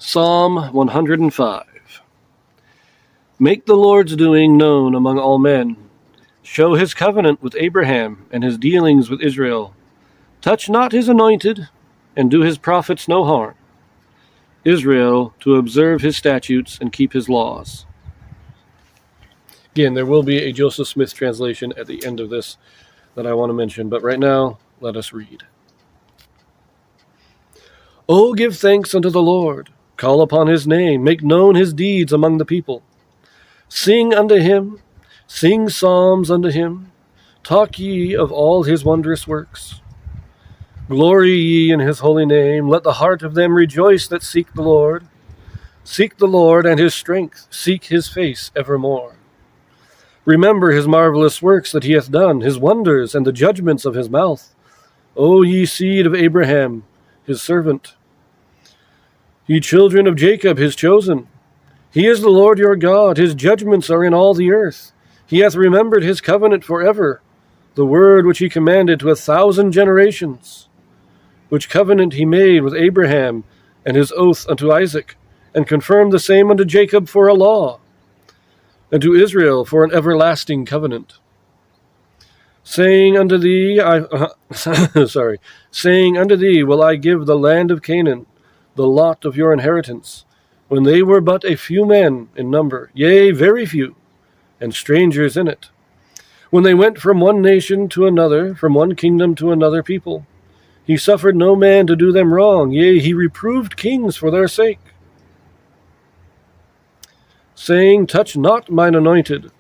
Psalm 105. Make the Lord's doing known among all men. Show his covenant with Abraham and his dealings with Israel. Touch not his anointed, and do his prophets no harm. Israel, to observe his statutes and keep his laws. Again, there will be a Joseph Smith translation at the end of this that I want to mention, but right now, let us read. Oh, give thanks unto the Lord. Call upon his name. Make known his deeds among the people. Sing unto him. Sing psalms unto him. Talk ye of all his wondrous works. Glory ye in his holy name. Let the heart of them rejoice that seek the Lord. Seek the Lord and his strength. Seek his face evermore. Remember his marvelous works that he hath done, his wonders and the judgments of his mouth. O ye seed of Abraham, his servant. Ye children of Jacob, his chosen. He is the Lord your God. His judgments are in all the earth. He hath remembered his covenant forever, the word which he commanded to 1,000 generations, which covenant he made with Abraham, and his oath unto Isaac, and confirmed the same unto Jacob for a law, and to Israel for an everlasting covenant. Saying unto thee, saying unto thee will I give the land of Canaan, the lot of your inheritance, when they were but a few men in number, yea, very few, and strangers in it. When they went from one nation to another, from one kingdom to another people, he suffered no man to do them wrong, yea, he reproved kings for their sake. Saying, touch not mine anointed,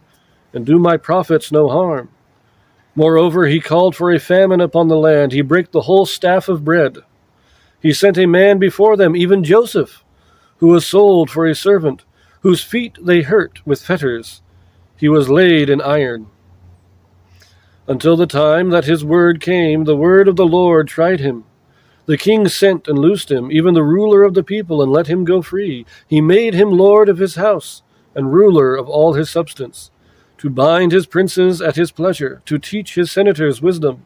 and do my prophets no harm. Moreover, he called for a famine upon the land, he brake the whole staff of bread. He sent a man before them, even Joseph, who was sold for a servant, whose feet they hurt with fetters. He was laid in iron. Until the time that his word came, the word of the Lord tried him. The king sent and loosed him, even the ruler of the people, and let him go free. He made him lord of his house, and ruler of all his substance, to bind his princes at his pleasure, to teach his senators wisdom.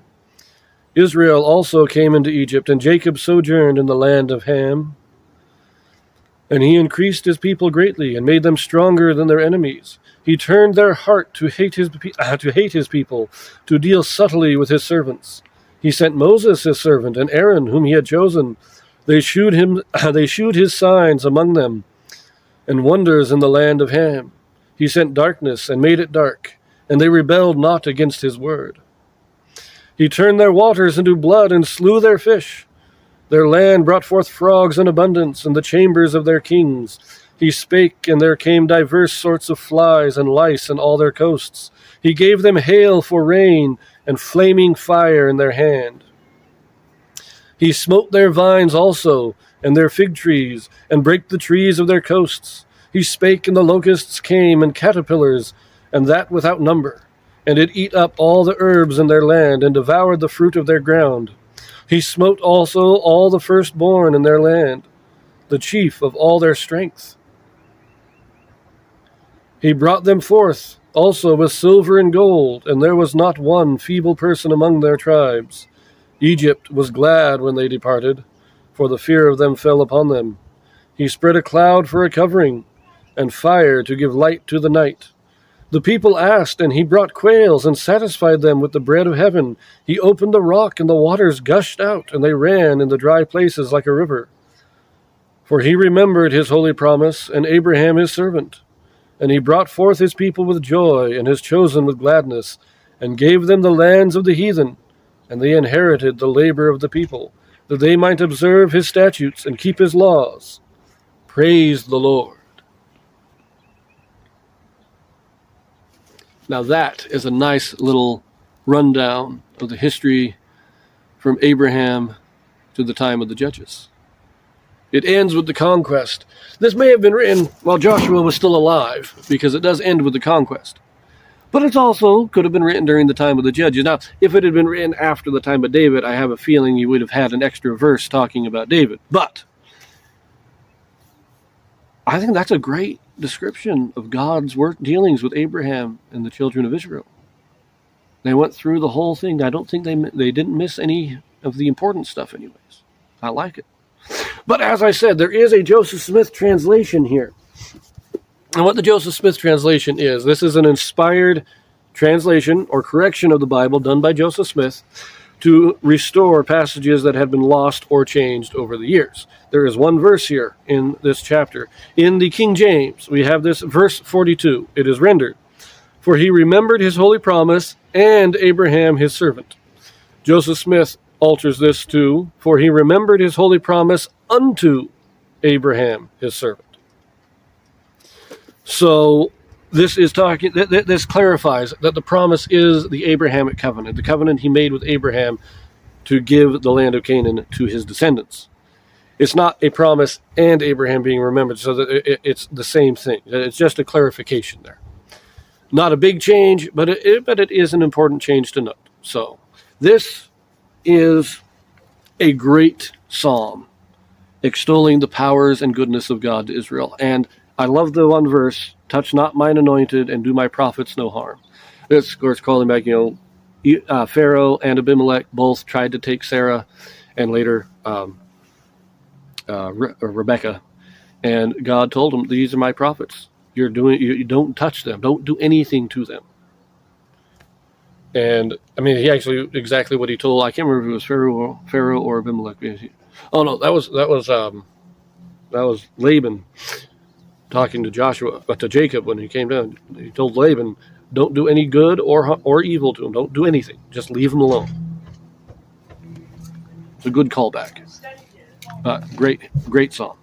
Israel also came into Egypt, and Jacob sojourned in the land of Ham. And he increased his people greatly, and made them stronger than their enemies. He turned their heart to hate his people, to deal subtly with his servants. He sent Moses his servant, and Aaron whom he had chosen. They shewed his signs among them, and wonders in the land of Ham. He sent darkness, and made it dark, and they rebelled not against his word. He turned their waters into blood, and slew their fish. Their land brought forth frogs in abundance, in the chambers of their kings. He spake, and there came divers sorts of flies and lice in all their coasts. He gave them hail for rain, and flaming fire in their hand. He smote their vines also, and their fig trees, and brake the trees of their coasts. He spake, and the locusts came, and caterpillars, and that without number. And it eat up all the herbs in their land, and devoured the fruit of their ground. He smote also all the firstborn in their land, the chief of all their strength. He brought them forth also with silver and gold, and there was not one feeble person among their tribes. Egypt was glad when they departed, for the fear of them fell upon them. He spread a cloud for a covering, and fire to give light to the night. The people asked, and he brought quails, and satisfied them with the bread of heaven. He opened the rock, and the waters gushed out, and they ran in the dry places like a river. For he remembered his holy promise, and Abraham his servant. And he brought forth his people with joy, and his chosen with gladness, and gave them the lands of the heathen, and they inherited the labor of the people, that they might observe his statutes and keep his laws. Praise the Lord. Now that is a nice little rundown of the history from Abraham to the time of the Judges. It ends with the conquest. This may have been written while Joshua was still alive, because it does end with the conquest. But it also could have been written during the time of the Judges. Now, if it had been written after the time of David, I have a feeling you would have had an extra verse talking about David. But I think that's a great description of God's dealings with Abraham and the children of Israel. They went through the whole thing. I don't think they didn't miss any of the important stuff anyways. I like it. But as I said, there is a Joseph Smith translation here. And what the Joseph Smith translation is, this is an inspired translation or correction of the Bible done by Joseph Smith to restore passages that had been lost or changed over the years. There is one verse here in this chapter. In the King James, we have this verse 42. It is rendered, "For he remembered his holy promise and Abraham his servant." Joseph Smith alters this to, "For he remembered his holy promise unto Abraham his servant." So this is talking. This clarifies that the promise is the Abrahamic covenant, the covenant he made with Abraham to give the land of Canaan to his descendants. It's not a promise and Abraham being remembered, so that it's the same thing. It's just a clarification there. Not a big change, but it is an important change to note. So this is a great psalm extolling the powers and goodness of God to Israel. And I love the one verse, "Touch not mine anointed and do my prophets no harm." It's, of course, calling back, Pharaoh and Abimelech both tried to take Sarah and later Rebecca. And God told them, "These are my prophets. You don't touch them. Don't do anything to them." And I mean, he actually exactly what he told. I can't remember if it was Pharaoh or Abimelech. Oh no, that was Laban talking to to Jacob when he came down. He told Laban, "Don't do any good or evil to him. Don't do anything. Just leave him alone." It's a good callback. Great song.